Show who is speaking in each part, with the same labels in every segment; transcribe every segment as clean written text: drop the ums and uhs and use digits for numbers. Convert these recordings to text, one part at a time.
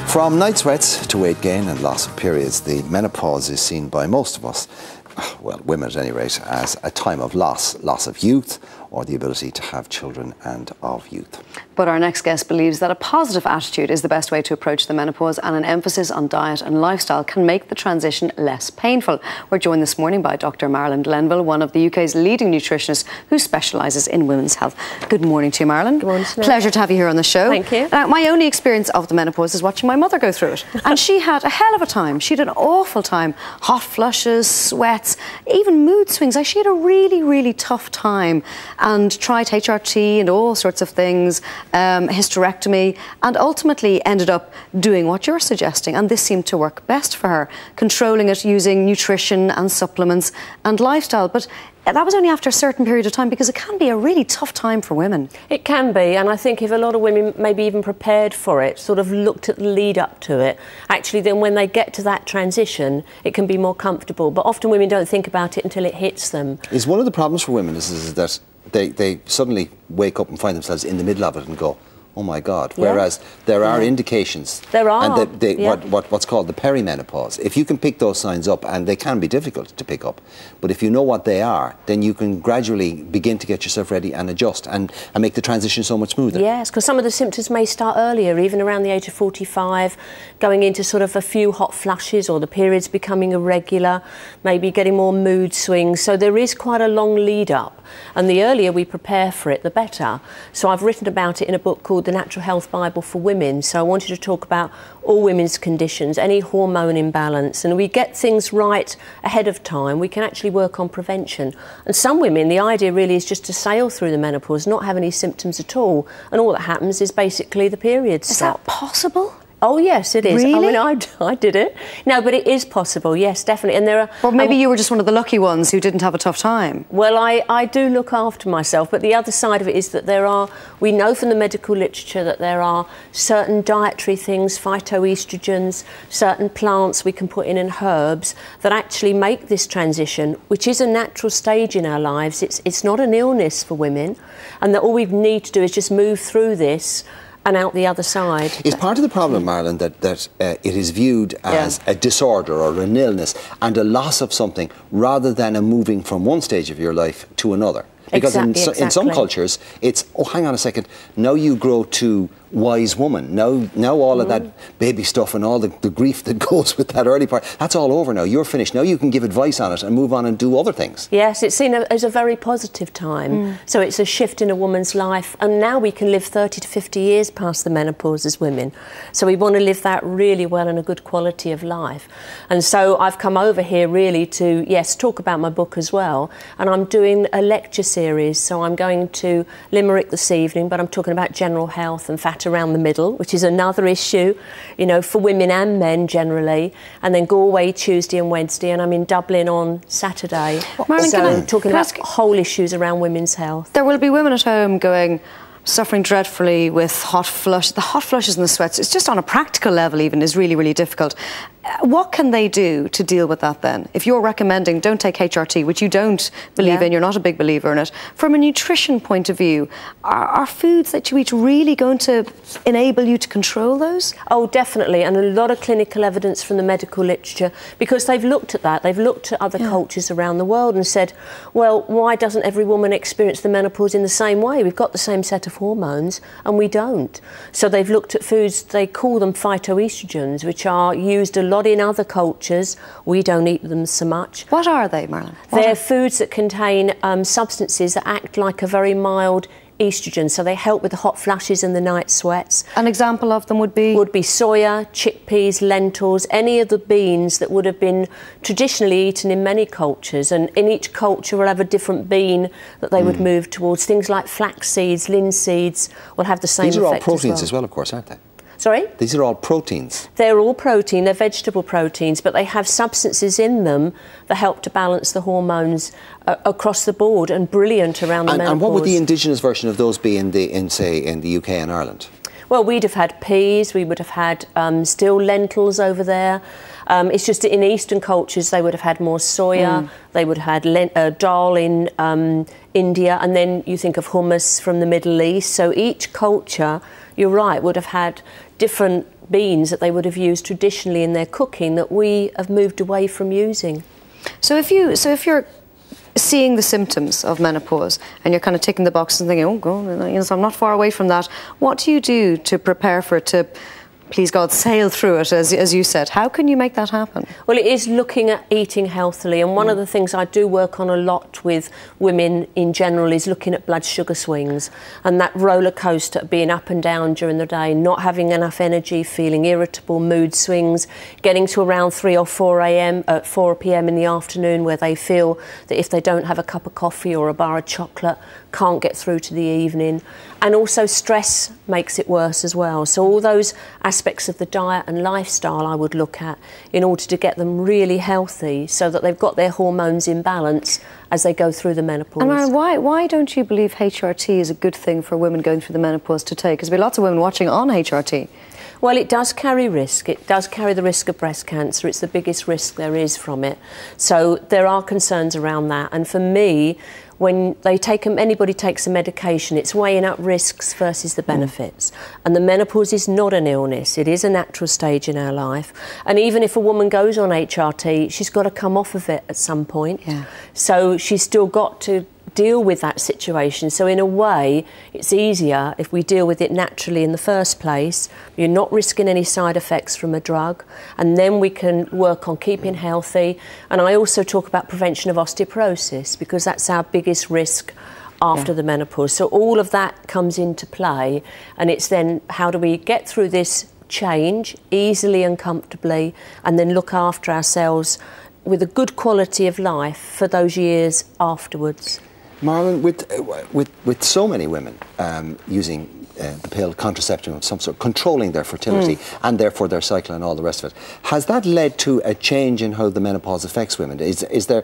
Speaker 1: From night sweats to weight gain and loss of periods, the menopause is seen by most of us, well, women at any rate, as a time of loss of youth or the ability to have children and of youth.
Speaker 2: But our next guest believes that a positive attitude is the best way to approach the menopause, and an emphasis on diet and lifestyle can make the transition less painful. We're joined this morning by Dr. Marilyn Glenville, one of the UK's leading nutritionists who specialises in women's health. Good morning to you, Marilyn.
Speaker 3: Good morning, Sinead.
Speaker 2: Pleasure to have you here on the show.
Speaker 3: Thank you.
Speaker 2: Now, my only experience of the menopause is watching my mother go through it. And she had a hell of a time. She had an awful time. Hot flushes, sweats, even mood swings. She had a really, really tough time and tried HRT and all sorts of things, hysterectomy, and ultimately ended up doing what you're suggesting. And this seemed to work best for her, controlling it using nutrition and supplements and lifestyle. But that was only after a certain period of time, because it can be a really tough time for women.
Speaker 3: It can be, and I think if a lot of women maybe even prepared for it, sort of looked at the lead up to it, actually then when they get to that transition, it can be more comfortable. But often women don't think about it until it hits them.
Speaker 1: Is one of the problems for women is that they suddenly wake up and find themselves in the middle of it and go, oh my God, whereas there are indications.
Speaker 3: There are.
Speaker 1: And what's called the perimenopause. If you can pick those signs up, and they can be difficult to pick up, but if you know what they are, then you can gradually begin to get yourself ready and adjust and make the transition so much smoother.
Speaker 3: Yes, because some of the symptoms may start earlier, even around the age of 45, going into sort of a few hot flushes or the periods becoming irregular, maybe getting more mood swings. So there is quite a long lead up, and the earlier we prepare for it, the better. So I've written about it in a book called The Natural Health Bible for Women. So I wanted to talk about all women's conditions, any hormone imbalance, and we get things right ahead of time. We can actually work on prevention. And some women, the idea really is just to sail through the menopause, not have any symptoms at all, and all that happens is basically the periods stop.
Speaker 2: Is that possible?
Speaker 3: Oh yes, it is.
Speaker 2: Really?
Speaker 3: I mean, I did it. No, but it is possible. Yes, definitely. And there are.
Speaker 2: Or maybe you were just one of the lucky ones who didn't have a tough time.
Speaker 3: Well, I do look after myself, but the other side of it is that we know from the medical literature that there are certain dietary things, phytoestrogens, certain plants we can put in and herbs that actually make this transition, which is a natural stage in our lives. It's not an illness for women, and that all we need to do is just move through this and out the other side.
Speaker 1: Is part of the problem, Marilyn, that it is viewed as a disorder or an illness and a loss of something, rather than a moving from one stage of your life to another? Because in some cultures, it's, oh, hang on a second, now you grow to wise woman. Now all of that baby stuff and all the grief that goes with that early part, that's all over now. You're finished. Now you can give advice on it and move on and do other things.
Speaker 3: Yes, it's seen as a very positive time. So it's a shift in a woman's life, and now we can live 30 to 50 years past the menopause as women. So we want to live that really well and a good quality of life. And so I've come over here really to, yes, talk about my book as well. And I'm doing a lecture series. So I'm going to Limerick this evening, but I'm talking about general health and fat around the middle, which is another issue, you know, for women and men generally. And then Galway Tuesday and Wednesday, and I'm in Dublin on Saturday.
Speaker 2: Marilyn,
Speaker 3: so I'm talking about whole issues around women's health.
Speaker 2: There will be women at home going, suffering dreadfully with hot flush. The hot flushes and the sweats, it's just on a practical level even, is really, really difficult. What can they do to deal with that then? If you're recommending don't take HRT, which you don't believe in, you're not a big believer in it, from a nutrition point of view, are foods that you eat really going to enable you to control those?
Speaker 3: Oh, definitely, and a lot of clinical evidence from the medical literature, because they've looked at that, they've looked at other cultures around the world and said, well, why doesn't every woman experience the menopause in the same way? We've got the same set of hormones and we don't. So they've looked at foods, they call them phytoestrogens, which are used a lot in other cultures. We don't eat them so much.
Speaker 2: What are they, Marilyn?
Speaker 3: They're foods that contain substances that act like a very mild estrogen, so they help with the hot flushes and the night sweats.
Speaker 2: An example of them would be?
Speaker 3: Would be soya, chickpeas, lentils, any of the beans that would have been traditionally eaten in many cultures, and in each culture will have a different bean that they would move towards. Things like flax seeds, linseeds will have the same effect.
Speaker 1: These are all proteins as well, of course, aren't they?
Speaker 3: Sorry?
Speaker 1: These are all proteins.
Speaker 3: They're all protein, they're vegetable proteins, but they have substances in them that help to balance the hormones across the board, and brilliant around the menopause.
Speaker 1: And what would the indigenous version of those be in the UK and Ireland?
Speaker 3: Well, we'd have had peas, we would have had still lentils over there. It's just that in Eastern cultures they would have had more soya, they would have had dal in India, and then you think of hummus from the Middle East. So each culture, you're right, would have had different beans that they would have used traditionally in their cooking that we have moved away from using.
Speaker 2: So if you're seeing the symptoms of menopause and you're kind of ticking the boxes and thinking, oh God, so I'm not far away from that, what do you do to prepare for it, to, please God, sail through it, as you said? How can you make that happen?
Speaker 3: Well, it is looking at eating healthily, and one of the things I do work on a lot with women in general is looking at blood sugar swings and that roller coaster, being up and down during the day, not having enough energy, feeling irritable, mood swings, getting to around 3 or 4 p.m. in the afternoon where they feel that if they don't have a cup of coffee or a bar of chocolate, can't get through to the evening. And also stress makes it worse as well. So all those aspects of the diet and lifestyle I would look at in order to get them really healthy so that they've got their hormones in balance as they go through the menopause.
Speaker 2: And why don't you believe HRT is a good thing for women going through the menopause to take? Because there'll be lots of women watching on HRT.
Speaker 3: Well, it does carry risk. It does carry the risk of breast cancer. It's the biggest risk there is from it. So there are concerns around that. And for me, when anybody takes a medication, it's weighing up risks versus the benefits. And the menopause is not an illness. It is a natural stage in our life. And even if a woman goes on HRT, she's got to come off of it at some point. Yeah. So she's still got to deal with that situation. So in a way, it's easier if we deal with it naturally in the first place. You're not risking any side effects from a drug, and then we can work on keeping healthy. And I also talk about prevention of osteoporosis because that's our biggest risk after the menopause. So all of that comes into play, and it's then how do we get through this change easily and comfortably, and then look after ourselves with a good quality of life for those years afterwards.
Speaker 1: Marlon, with so many women using the pill, contraception of some sort, controlling their fertility and therefore their cycle and all the rest of it, has that led to a change in how the menopause affects women? Is there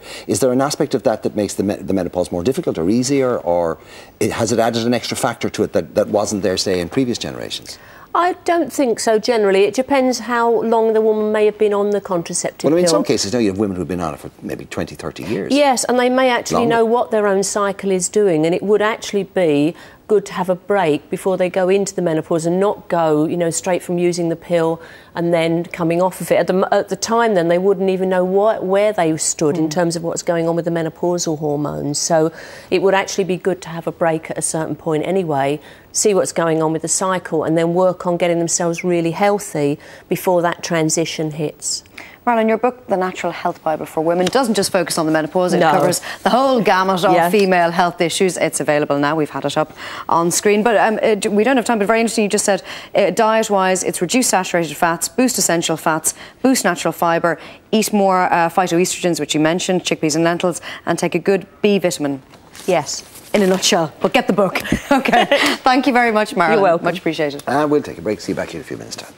Speaker 1: an aspect of that makes the menopause more difficult or easier, or has it added an extra factor to it that wasn't there, say, in previous generations?
Speaker 3: I don't think so, generally. It depends how long the woman may have been on the contraceptive pill.
Speaker 1: Well, in some cases now you have women who've been on it for maybe 20, 30 years.
Speaker 3: Yes, and they may actually know what their own cycle is doing, and it would actually be good to have a break before they go into the menopause and not go, straight from using the pill and then coming off of it. At the time then, they wouldn't even know where they stood in terms of what's going on with the menopausal hormones. So it would actually be good to have a break at a certain point anyway, see what's going on with the cycle, and then work on getting themselves really healthy before that transition hits.
Speaker 2: Marlon, your book, The Natural Health Bible for Women, doesn't just focus on the menopause, it covers the whole gamut of female health issues. It's available now, we've had it up on screen. But we don't have time, but very interesting, you just said, diet-wise, it's reduce saturated fats, boost essential fats, boost natural fibre, eat more phytoestrogens, which you mentioned, chickpeas and lentils, and take a good B vitamin.
Speaker 3: Yes.
Speaker 2: In a nutshell, but get the book. Okay. Thank you very much, Marlon.
Speaker 3: You're welcome.
Speaker 2: Much appreciated.
Speaker 1: We'll take a break, see you back in a few minutes' time.